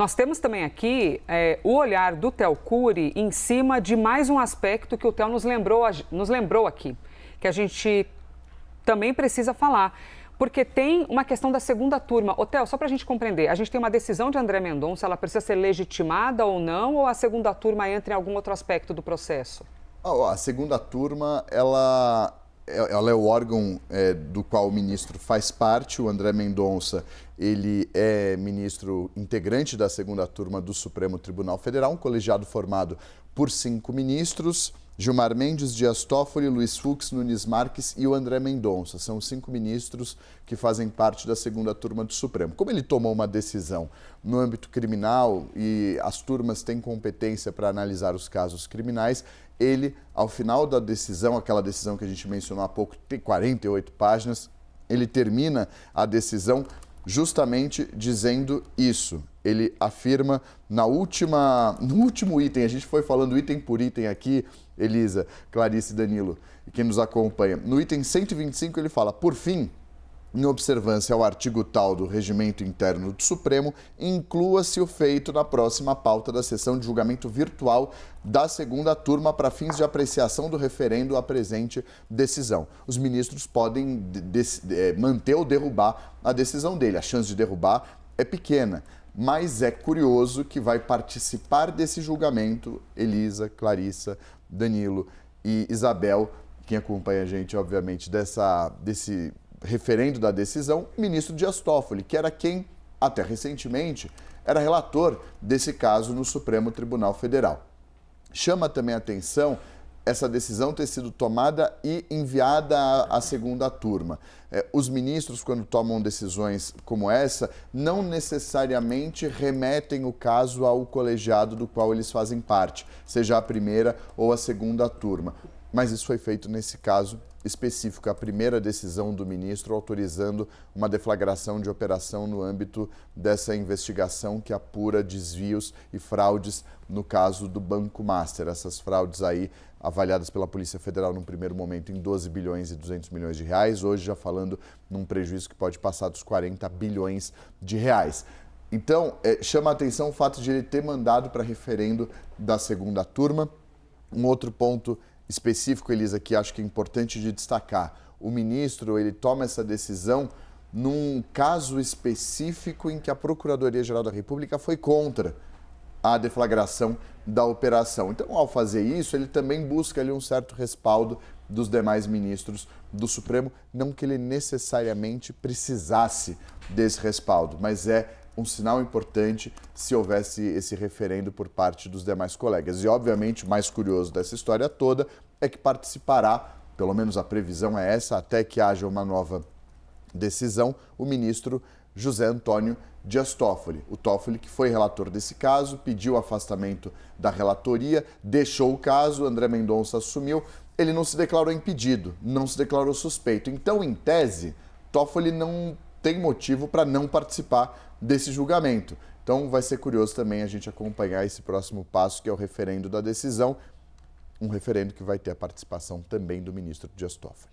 Nós temos também aqui o olhar do Theo Cury em cima de mais um aspecto que o Theo nos lembrou aqui, que a gente também precisa falar, porque tem uma questão da segunda turma. Ô, Theo, só para a gente compreender, a gente tem uma decisão de André Mendonça, ela precisa ser legitimada ou não, ou a segunda turma entra em algum outro aspecto do processo? A segunda turma, ela é o órgão do qual o ministro faz parte. O André Mendonça, ele é ministro integrante da segunda turma do Supremo Tribunal Federal, um colegiado formado por 5 ministros: Gilmar Mendes, Dias Toffoli, Luiz Fux, Nunes Marques e o André Mendonça. São 5 ministros que fazem parte da segunda turma do Supremo. Como ele tomou uma decisão no âmbito criminal e as turmas têm competência para analisar os casos criminais, ele, ao final da decisão, aquela decisão que a gente mencionou há pouco, tem 48 páginas, ele termina a decisão justamente dizendo isso. Ele afirma no último item, a gente foi falando item por item aqui, Elisa, Clarice e Danilo, e quem nos acompanha. No item 125 ele fala: por fim, em observância ao artigo tal do Regimento Interno do Supremo, inclua-se o feito na próxima pauta da sessão de julgamento virtual da segunda turma para fins de apreciação do referendo à presente decisão. Os ministros podem manter ou derrubar a decisão dele. A chance de derrubar é pequena, mas é curioso que vai participar desse julgamento Elisa, Clarissa, Danilo e Isabel, quem acompanha a gente, obviamente, desse referendo da decisão, o ministro Dias Toffoli, que era quem, até recentemente, era relator desse caso no Supremo Tribunal Federal. Chama também a atenção essa decisão ter sido tomada e enviada à segunda turma. Os ministros, quando tomam decisões como essa, não necessariamente remetem o caso ao colegiado do qual eles fazem parte, seja a primeira ou a segunda turma. Mas isso foi feito nesse caso específico, a primeira decisão do ministro autorizando uma deflagração de operação no âmbito dessa investigação que apura desvios e fraudes no caso do Banco Master. Essas fraudes aí avaliadas pela Polícia Federal num primeiro momento em 12 bilhões e 200 milhões de reais, hoje já falando num prejuízo que pode passar dos 40 bilhões de reais. Então, chama a atenção o fato de ele ter mandado para referendo da segunda turma. Um outro ponto específico, Elisa, que acho que é importante de destacar: o ministro, ele toma essa decisão num caso específico em que a Procuradoria-Geral da República foi contra a deflagração da operação. Então, ao fazer isso, ele também busca ali um certo respaldo dos demais ministros do Supremo, não que ele necessariamente precisasse desse respaldo, mas é um sinal importante se houvesse esse referendo por parte dos demais colegas. E, obviamente, o mais curioso dessa história toda é que participará, pelo menos a previsão é essa, até que haja uma nova decisão, o ministro José Antônio Dias Toffoli. O Toffoli, que foi relator desse caso, pediu o afastamento da relatoria, deixou o caso, André Mendonça assumiu, ele não se declarou impedido, não se declarou suspeito. Então, em tese, Toffoli não tem motivo para não participar desse julgamento. Então vai ser curioso também a gente acompanhar esse próximo passo, que é o referendo da decisão, um referendo que vai ter a participação também do ministro Dias Toffoli.